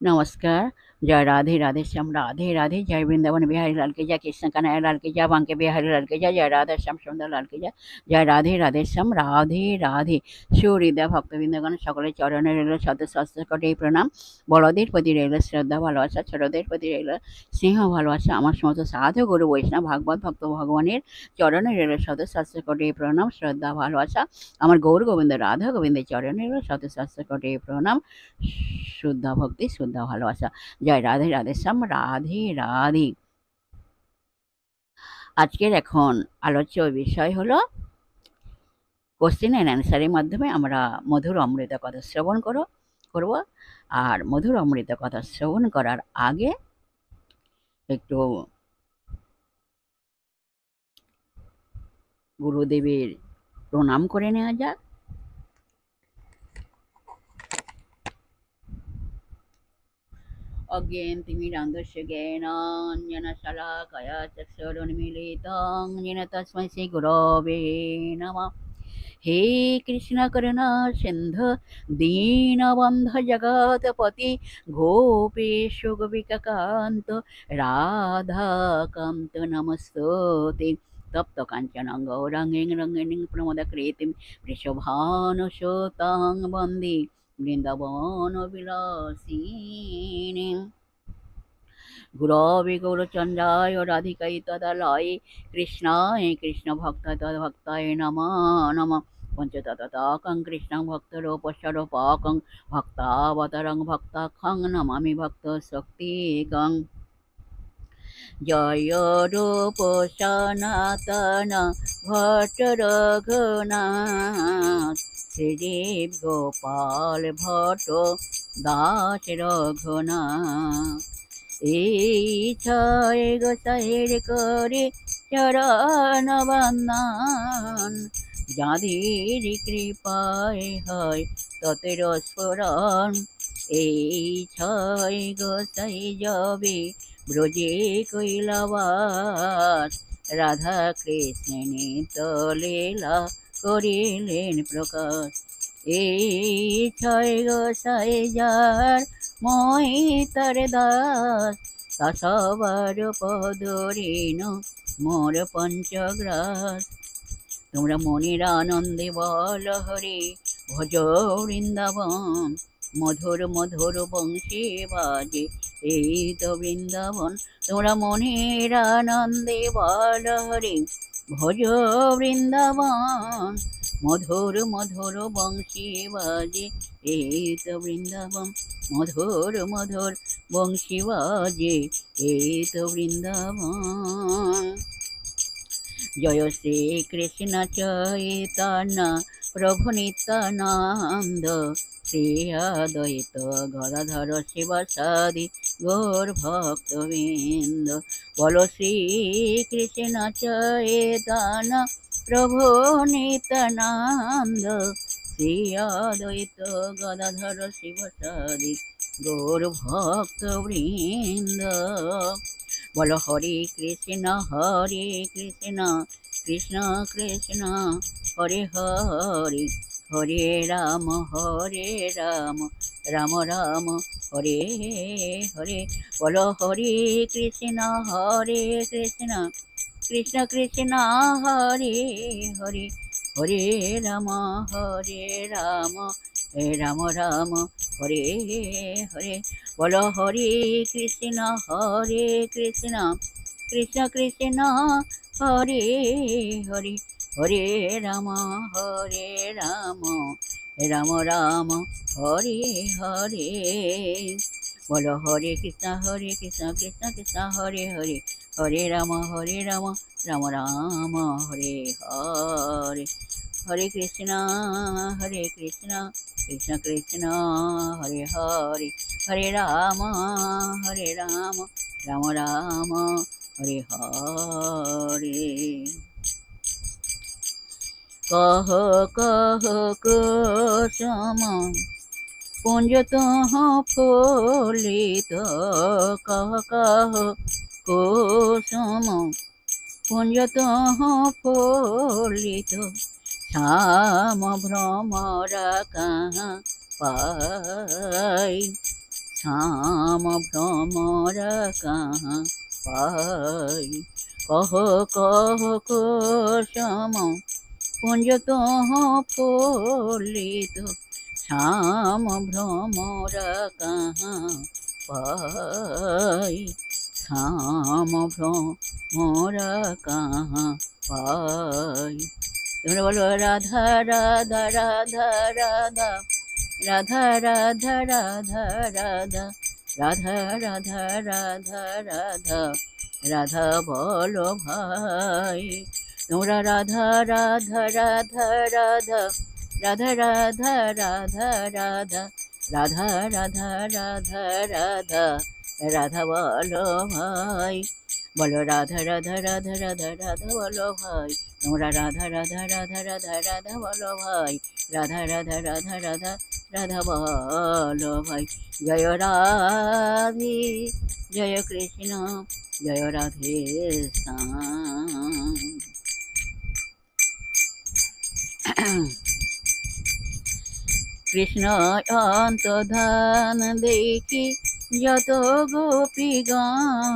नमस्कार। जय राधे राधे श्याम राधे राधे। जय वृंदावन बिहारी लाल की जय, कृष्ण कन्हैया लाल की जय, बांके बिहारी लाल की जय, जय राधे श्याम सुंदर लाल की जय। जय राधे राधे श्याम राधे राधे। সুহৃদয় ভক্তবৃন্দগণ সকলের চরণে রইল শত সহস্র কোটি প্রণাম। বড়দের প্রতি রইল শ্রদ্ধা ভালোবাসা, ছোটদের প্রতি রইল স্নেহ ভালোবাসা। আমার সমস্ত সাধু গুরু বৈষ্ণব ভাগবত ভক্ত ভগবানের চরণে রইল শত সহস্র কোটি প্রণাম, শ্রদ্ধা ভালোবাসা। আমার গৌর গোবিন্দ রাধা গোবিন্দের চরণে রইল শত সহস্র কোটি প্রণাম, শ্রদ্ধা ভক্তি, শ্রদ্ধা ভালোবাসা। জয় রাধে রাধে শ্যাম রাধে রাধে। আজকের এখন আলোচ্য বিষয় হলো কোশ্চেন অ্যান্ড অ্যান্সারের মাধ্যমে আমরা মধুর অমৃত কথা শ্রবণ করব। আর মধুর অমৃত কথা শ্রবণ করার আগে একটু গুরুদেবের প্রণাম করে নেওয়া যাক। অজ্ঞেন্তিমিরান্ধস্য জ্ঞানাঞ্জনশলাকয়া চক্ষুरुन्मीलितं येन तस्मै श्रीगुरवे नमः। हे कृष्ण करुणा सिन्धु दीनबन्धु जगत्पति गोपेश गोपिकान्त राधाकान्त नमस्तुते। तप्त काञ्चन गौराङ्गीं रङ्गिणीं प्रमोदकृतिं वृषभानुसुतां वन्दे বৃন্দাবনবিলাসিনী। গুরবে গৌরচন্দ্রায় রাধিকাই তদালয়ে কৃষ্ণায় কৃষ্ণ ভক্তায় নমঃ নমঃ। পঞ্চতত্ত্বাকং কৃষ্ণং ভক্তরূপস্বরূপকং ভক্তাবতারং ভক্তাখ্যং নমামি ভক্ত শক্তিকং। জয় রূপ সনাতন ভট্ট রঘুনাথ, শ্রীজীব গোপাল ভট্ট দাস রঘুনাথ। এই ছয় গোসাইর করে চরণ বন্দন, যাঁদের কৃপায় হয় ততের স্ফুরণ। এই ছয় গোসাই যাবে ব্রজে কৈলাবাস, রাধা কৃষ্ণ লীলা করিলেন প্রকাশ। এই ছয় গোসাই যার মই তার দাস, তা সবার পদরেণ মোর পঞ্চগ্রাস। তোমরা মনির আনন্দে বল হরে, ভজ বৃন্দাবন, মধুর মধুর বংশী বাজে এই তো বৃন্দাবন। তোমরা মনির আনন্দে বল হরে, ভজ বৃন্দাবন, মধুর মধুর বংশী বাজে এই তো বৃন্দাবন। মধুর মধুর বংশী বাজে এই তো বৃন্দাবন। জয় শ্রী কৃষ্ণ চৈতন্য প্রভু নিত্যানন্দ, শ্রী অদ্বৈত গদাধর শিবাসাদি গৌর ভক্তবৃন্দ। বলো শ্রী কৃষ্ণ চৈতন্য প্রভু নিত্যানন্দ, শ্রী অদ্বৈত গদাধর শিবাসাদি গৌর ভক্তবৃন্দ। বলো হরে কৃষ্ণ কৃষ্ণ কৃষ্ণ হরে হরে, হরে রাম রাম রাম হরে হরে। বলো হরে কৃষ্ণ কৃষ্ণ কৃষ্ণ হরে হরে, হরে রাম রাম রাম হরে হরে। বলো হরে কৃষ্ণ কৃষ্ণ কৃষ্ণ হরে হরে, হরে রাম রাম রাম হরে হরে। বলো হরে কৃষ্ণ কৃষ্ণ কৃষ্ণ হরে হরে, হরে রাম রাম রাম হরে হরে। হরে কৃষ্ণ কৃষ্ণ কৃষ্ণ হরে হরে, হরে রাম রাম রাম হরে হরে। কহ কহ কুসুম পুঞ্জ তহ ফুলিত, কহ কহ কুসুম পুঞ্জ তহ ফুলিত, শ্যাম ভ্রমরা কাহা পাই, শ্যাম ভ্রমর কাহা পাই। কহ কহ কুসুম কুঞ্জ তোহ ফলিত, শ্যাম ভ্রমর কাহা পাই। শ্যাম ভ্রমর কাহা পাই। তোমরা বলো রাধা রাধা রাধা রাধা, রাধা রাধা রাধা রাধা, রাধা রাধা রাধা রাধা, রাধা বলো ভাই। তোমরা রাধা রাধা রাধা রাধা, রাধা রাধা রাধা রাধা, রাধা রাধা রাধা রাধা, রাধা বলো ভাই। বলো রাধা রাধা রাধা রাধা, রাধা বলো ভাই। তোমরা রাধা রাধা রাধা রাধা, রাধা বলো ভাই। রাধা রাধা রাধা রাধা, রাধা বলো ভাই। জয় রাধে জয় কৃষ্ণ জয় রাধে শ্যাম। কৃষ্ণ অন্তর্ধান দেখি যত গোপীগণ,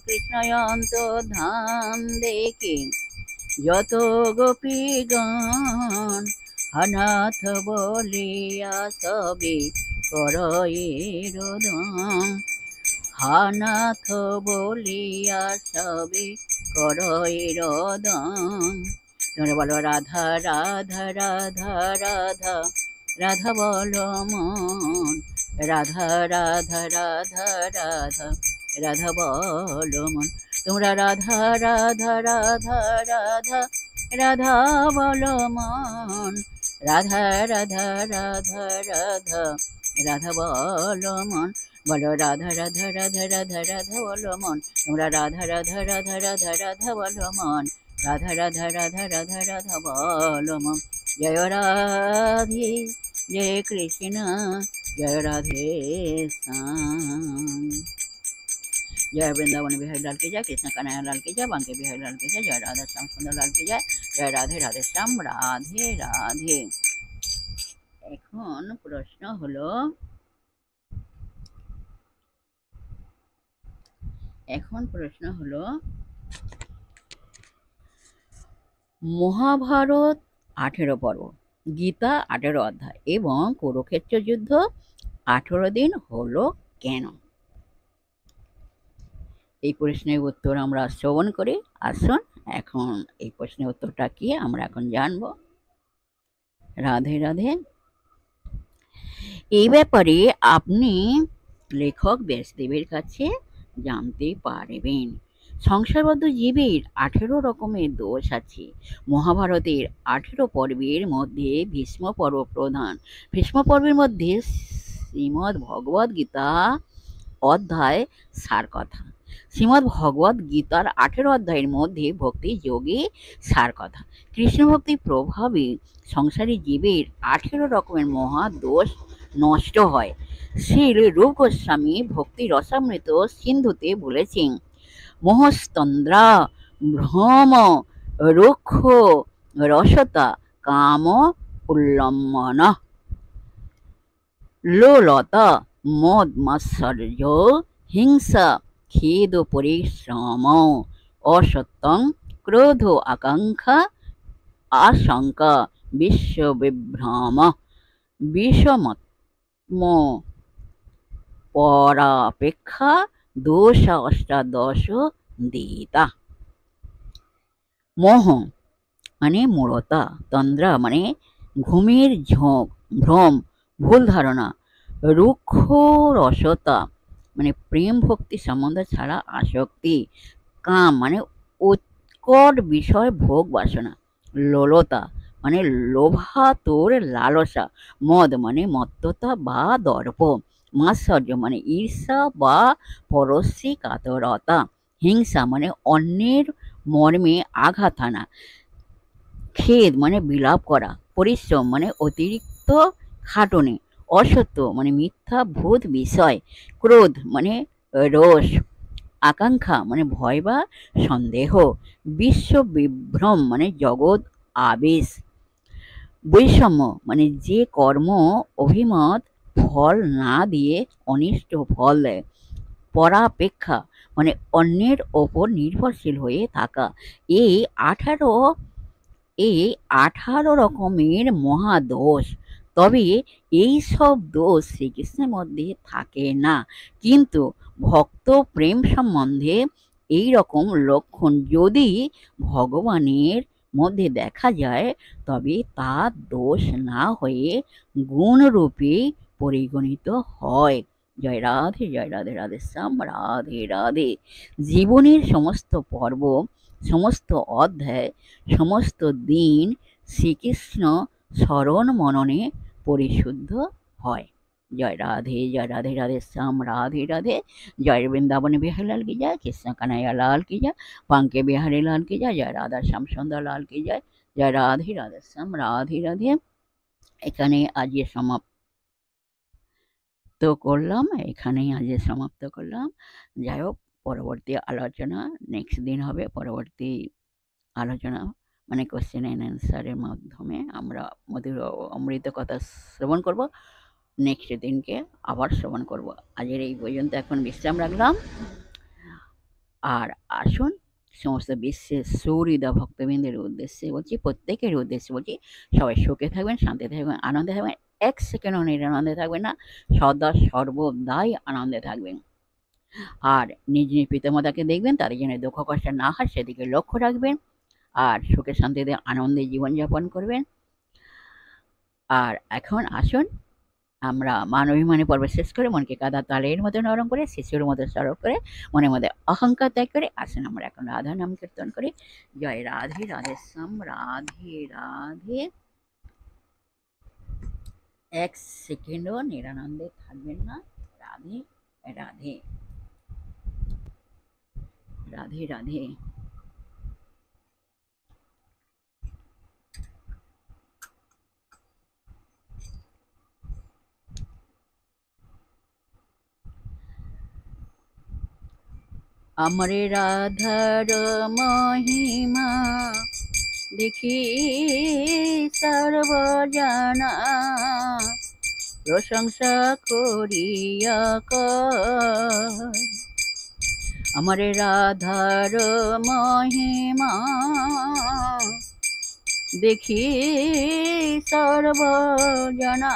কৃষ্ণ অন্তর্ধান দেখি যত গোপীগণ, অনাথ বলিয়া সবে করই রোদন। অনাথ বলিয়া সবে করই রোদন। তোমরা বলো রাধা রাধা রাধা রাধা, রাধা বলো মন। রাধা রাধা রাধা রাধা, রাধা বলো মন। তোমরা রাধা রাধা রাধা রাধা, রাধা বলো মন। রাধা রাধা রাধা রাধা, রাধা বলো মন। বলো রাধা রাধা রাধা রাধা, রাধা বলো মন। তোমরা রাধা রাধা রাধা রাধা, রাধা বলো মন। রাধা রাধা রাধা রাধা, রাধা বলো মন। জয় রাধে জয় কৃষ্ণ জয় রাধে শ্যাম। जय वृंदावन बिहारी लाल की जय, कृष्ण कन्हैया लाल की जय, बांके बिहारी लाल की जय, जय राधा श्याम सुंदर लाल की जय, जय राधे राधे श्याम राधे राधे। এখন প্রশ্ন হলো, মহাভারত 18 পর্ব, গীতা 18 অধ্যায় এবং কুরুক্ষেত্র যুদ্ধ 18 দিন হলো কেন? এই প্রশ্নের উত্তর আমরা শ্রবণ করি। আসুন এখন এই প্রশ্নের উত্তরটা কি আমরা এখন জানবো। রাধে রাধে। এই ব্যাপারে আপনি লেখক ব্যাসদেবের কাছে জানতে পারবেন। সংসারবদ্ধ জীবের 18 রকমের দোষ আছে। মহাভারতের 18 পর্বের মধ্যে ভীষ্ম পর্ব প্রধান। ভীষ্ম পর্বের মধ্যে শ্রীমদ্ ভগবদ গীতা অধ্যায় সার কথা। শ্রীমদ্ ভগবদ গীতার 18 অধ্যায়ের মধ্যে ভক্তি যোগে সার কথা। কৃষ্ণ ভক্তির প্রভাবে সংসারী জীবের 18 রকমের মহা দোষ নষ্ট হয়। শ্রী রূপ গোস্বামী ভক্তি রসামৃত সিন্ধুতে বলেছেন, মোহস্তন্দ্রা ভ্রম রুক্ষ রসতা কাম উল্লম্বন লোলতা মদ মাৎসর্য হিংসা খেদ পরিশ্রম অসত্যং ক্রোধ আকাঙ্ক্ষা আশঙ্কা বিশ্ববিভ্রম বিষমত্ম পরাপেক্ষা দোষ অষ্টাদশ দিতা। মোহ মানে মূঢ়তা, তন্দ্রা মানে ঘুমের ঝোঁক, ভ্রম ভুল ধারণা, রুক্ষ রসতা মানে প্রেম ভক্তি সম্বন্ধ ছাড়া আসক্তি, কাম মানে উৎকট বিষয় ভোগ বাসনা, লোলতা মানে লোভাতুর লালসা, মদ মানে মত্ততা বা দর্প, মাৎসর্য মানে ঈর্ষা বা পরশ্রী কাতরতা, হিংসা মানে অন্যের মর্মে আঘাত আনা, খেদ মানে বিলাপ করা, পরিশ্রম মানে অতিরিক্ত খাটুনি, অসত্য মানে মিথ্যা ভূত বিষয়, ক্রোধ মানে রোষ, আকাঙ্ক্ষা মানে ভয় বা সন্দেহ, বিশ্ব বিভ্রম মানে জগৎ আবেশ, বৈষম্য মানে যে কর্ম অভিমত ফল না দিয়ে অনিষ্ট ফল দেয়। পরাপেক্ষা মানে অন্যের ওপর নির্ভরশীল হয়ে থাকা। এই 18 এই 18 রকমের মহাদোষ। তবে এই সব দোষ শ্রীকৃষ্ণের মধ্যে থাকে না, কিন্তু ভক্ত প্রেম সম্বন্ধে এই রকম লক্ষণ যদি ভগবানের মধ্যে দেখা যায়, তবে তা দোষ না হয়ে গুণরূপে পরিগণিত হয়। জয় রাধে, জয় রাধে, রাধে শ্যাম, রাধে রাধে। জীবনের সমস্ত পর্ব, সমস্ত অধ্যায়, সমস্ত দিন শ্রীকৃষ্ণ স্মরণ মননে পরিশুদ্ধ হয়। জয় রাধে, জয় রাধে, রাধে শ্যাম, রাধে রাধে। জয় বৃন্দাবন বিহাरी लाल की जय, कृष्ण कन्हैया लाल की जय, बांके बिहारी लाल की जय, जय राधा श्याम सुंदर लाल की जय। জয় রাধে, রাধে শ্যাম, রাধে রাধে। এখানে আজকে সমাপ্ত করলাম, এখানেই আজকে সমাপ্ত করলাম। যাই হোক, পরবর্তী আলোচনা নেক্সট দিন হবে। পরবর্তী আলোচনা মানে কোশ্চেন অ্যান্ড অ্যান্সারের মাধ্যমে আমরা মধুর অমৃত কথা শ্রবণ করব। নেক্সট দিনকে আবার শ্রবণ করব। আজকের এই পর্যন্ত এখন বিশ্রাম রাখলাম। আর আসুন, সমস্ত বিশ্বের সুহৃদয় ভক্তবৃন্দের উদ্দেশ্যে বলছি, প্রত্যেকের উদ্দেশ্যে বলছি, সবাই সুখে থাকবেন, শান্তি থাকবেন, আনন্দে থাকবেন। এক সেকেন্ডও নিরানন্দে থাকবেন না, সদা সর্বদাই আনন্দে থাকবেন। আর নিজ নিজ পিতামাতাকে দেখবেন, তাদের জন্য দুঃখ কষ্ট না হয় সেদিকে লক্ষ্য রাখবেন। আর সুখে শান্তিতে আনন্দে জীবনযাপন করবেন। আর এখন আসুন, আমরা মান অভিমানী পর্ব শেষ করে মনকে কাদা তালের মতো নরম করে, শিশুর মতো সরব করে, মনের মধ্যে অহংকার ত্যাগ করে আসুন আমরা এখন রাধা নাম কীর্তন করি। জয় রাধে, রাধে শ্যাম, রাধে রাধে। এক সেকেন্ডও নিরানন্দে থাকবেন না। রাধে রাধে, রাধে রাধে। আমরে রাধার মহিমা দেখি সর্বজনা, প্রশংসা করিয়া কয়। আমরে রাধার মহিমা দেখি সর্বজনা,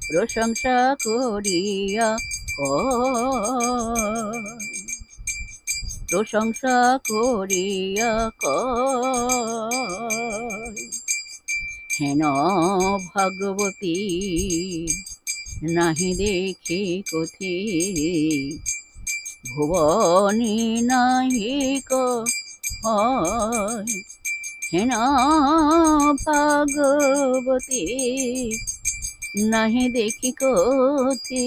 প্রশংসা করিয়া কয়, প্রশংসা করিয়া কয়। হেন ভগবতী নাহি দেখি কোথি, ভুবনী নাহি কয়। হেন ভগবতী নাহি দেখি কোথি,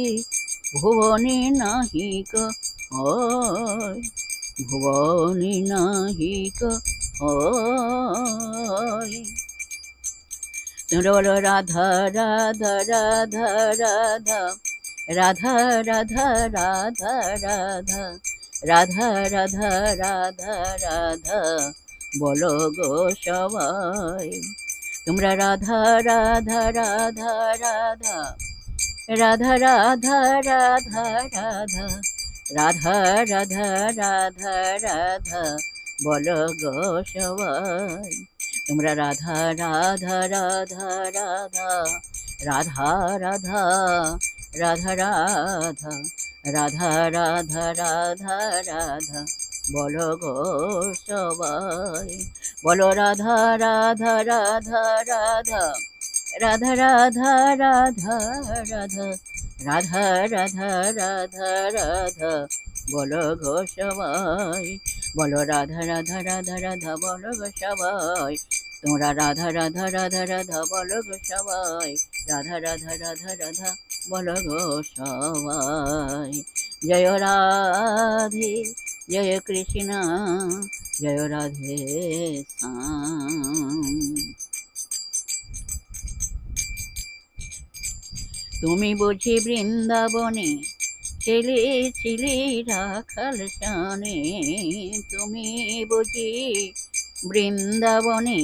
ভুবনী নাহি কয়, ভুবনী নাহি কয়। তোমরা বলো রাধা রাধা রাধা রাধা, রাধা রাধা রাধা রাধা, রাধা রাধা রাধা রাধা, বলো গো সবাই। তোমরা রাধা রাধা রাধা রাধা, রাধা রাধা রাধা রাধা, রাধা রাধা রাধা রাধা, বলো গো সবাই। তোমরা রাধা রাধা রাধা রাধা, রাধা রাধা রাধা রাধা, রাধা রাধা রাধা রাধা, বলো গো সবাই। বলো রাধা রাধা রাধা রাধা, রাধা রাধা রাধা রাধা, রাধা রাধা রাধা রাধা, বলো গো সবাই। বলো রাধা রাধা রাধা রাধা, বলো গো সবাই। তোমরা রাধা রাধা রাধা রাধা, বলো গো সবাই। রাধা রাধা রাধা রাধা, বলো গো সবাই। জয় রাধে, জয় কৃষ্ণ, জয় রাধে শ্যাম। তুমি বুঝি বৃন্দাবনে ছিলে রাখাল শানে, তুমি বুঝি বৃন্দাবনে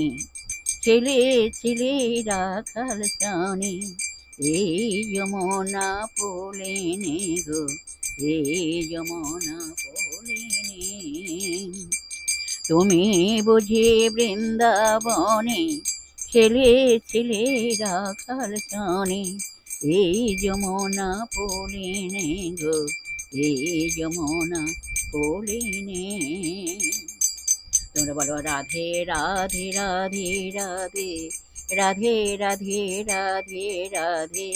ছিলে রাখাল শানে। এই যমুনা ফুলিনি গো, এই যমুনা ফুলিনি। তুমি বুঝি বৃন্দাবনে ছেলে রাখাল শনি, এই যমুনা ফুলিনি গো, এই যমুনা ফুলিনি। তোমরা বলো রাধে রাধে রাধে রাধে, রাধে রাধে রাধে রাধে,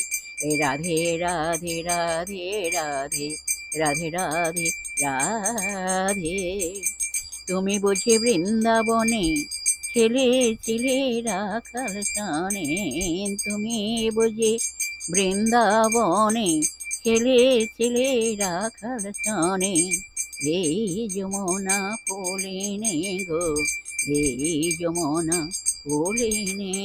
রাধে রাধে রাধে রাধে, রাধে রাধে রাধে। তুমি বুঝি বৃন্দাবনে ছেলে রাখাল শনি, তুমি বুঝি বৃন্দাবনে ছেলে রাখাল শনি, এই যমুনা ফুলিনি গো, এই যমুনা ফুলিনি।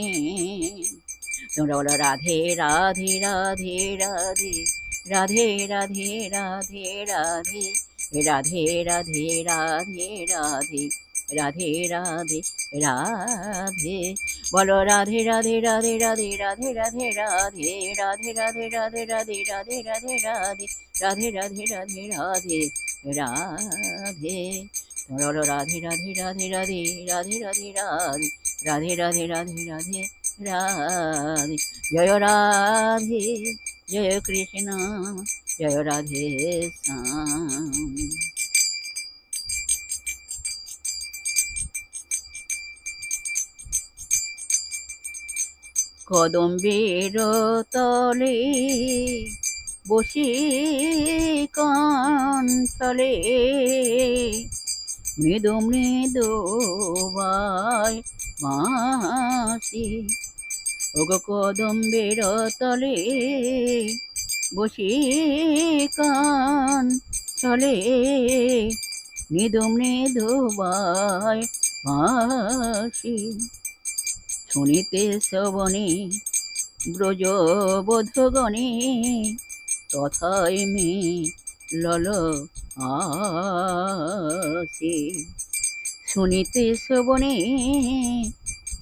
তোমরা বলো রাধে রাধে রাধে রাধে, রাধে রাধে রাধে রাধে, রাধে রাধে রাধে রাধে, রাধে রাধে রাধে। বলো রাধে রাধে রাধে রাধে রাধে রাধে রাধে, রাধে রাধে রাধে রাধে রাধে রাধে রাধে, রাধে রাধে রাধে রাধে রাধে। তোমরা বলো রাধে রাধে রাধে রাধে রাধে রাধে রাধে, রাধে রাধে রাধে রাধে রাধে। জয় রাধে জয় কৃষ্ণ, জয় রাধে শ্যাম। কদম্বের তলে বসি কণ্ঠলে, মৃদু মৃদু বায় বাঁশি। ওগো কদম্বের তলে বসি কণ্ঠলে, মৃদু মৃদু বায় বাঁশি। শুনিতে শ্রবণে ব্রজবধূগণে, তথায় মিলল আসি। শুনিতে শ্রবণে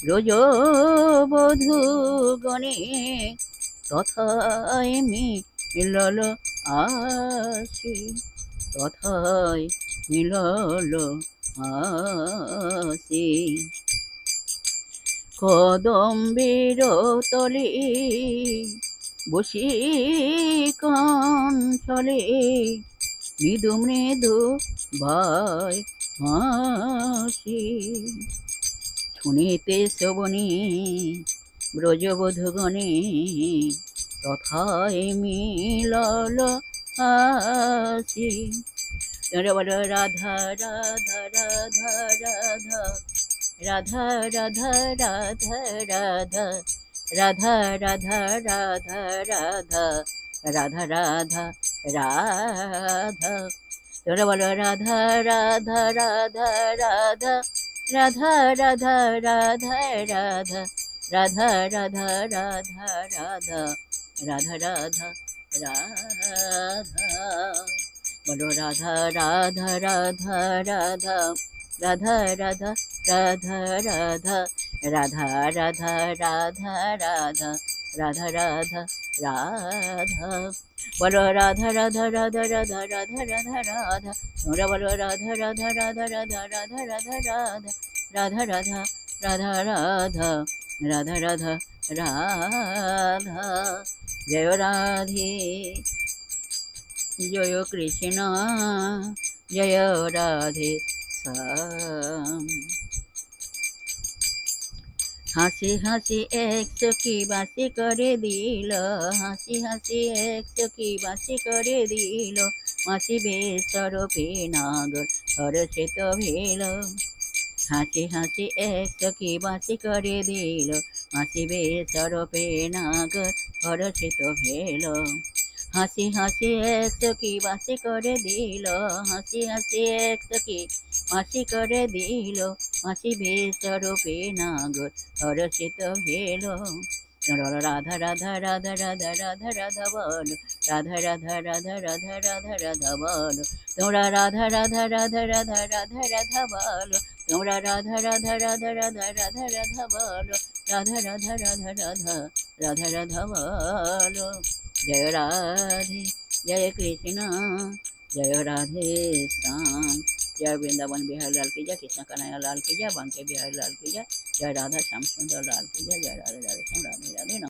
ব্রজবধূগণে, তথায় মিলল আসি, তথায় মিলল আসি। কদম্বের তলে বসি কণ্ঠলে, মৃদু মৃদু বায় বাঁশি। শুনিতে শ্রবণে ব্রজবধূগণে, তথায় মিলল আসি। বলো রাধা রাধা রাধা রাধা, রাধা রাধা রাধা রাধা, রাধা রাধা রাধা রাধা, রাধা রাধা রাধা। তোমরা বলো রাধা রাধা রাধা রাধা, রাধা রাধা রাধা রাধা, রাধা রাধা রাধা রাধা, রাধা রাধা রাধা। বলো রাধা রাধা রাধা রাধা, রাধা রাধা রাধা রাধা, রাধা রাধা রাধা রাধা, রাধা রাধা রাধা। বলো রাধা রাধা রাধা রাধা, রাধা রাধা রাধা। তোমরা বলো রাধা রাধা রাধা রাধা, রাধা রাধা রাধা, রাধা রাধা রাধা রাধা, রাধা রাধা রাধা। জয় রাধে জয় কৃষ্ণ, জয় রাধে শ্যাম। হাসি হাসি এক চকি বাসি করে দিল, হাসি হাসি এক চকি বাসি করে দিল, মাসি বেসরপে নাগর হরষিত ভেল। হাসি হাসি এক চকি বাসি করে দিল, মাসি বেসরপে নাগর হরষিত ভেল। হাসি হাসি এক চকি বাসি করে দিল, হাসি হাসি এক চকি বাসি করে দিল, মাসি বেসরপে নাগর হরষিত ভেল। রাধা রাধা রাধা রাধা রাধা রাধা বলো, রাধা রাধা রাধা রাধা রাধা রাধা বলো। তোমরা রাধা রাধা রাধা রাধা রাধা রাধা বলো, তোমরা রাধা রাধা রাধা রাধা রাধা রাধা বলো, রাধা রাধা রাধা রাধা राधा राधा बोलो, जय राधे जय कृष्ण जय राधे श्याम, जय वृंदावन बिहारी लाल की जय, कृष्ण कन्हैया लाल की जय, बांके बिहारी लाल की जय, जय राधा श्याम सुंदर लाल की जय, जय राधे राधे श्याम राधे राधे।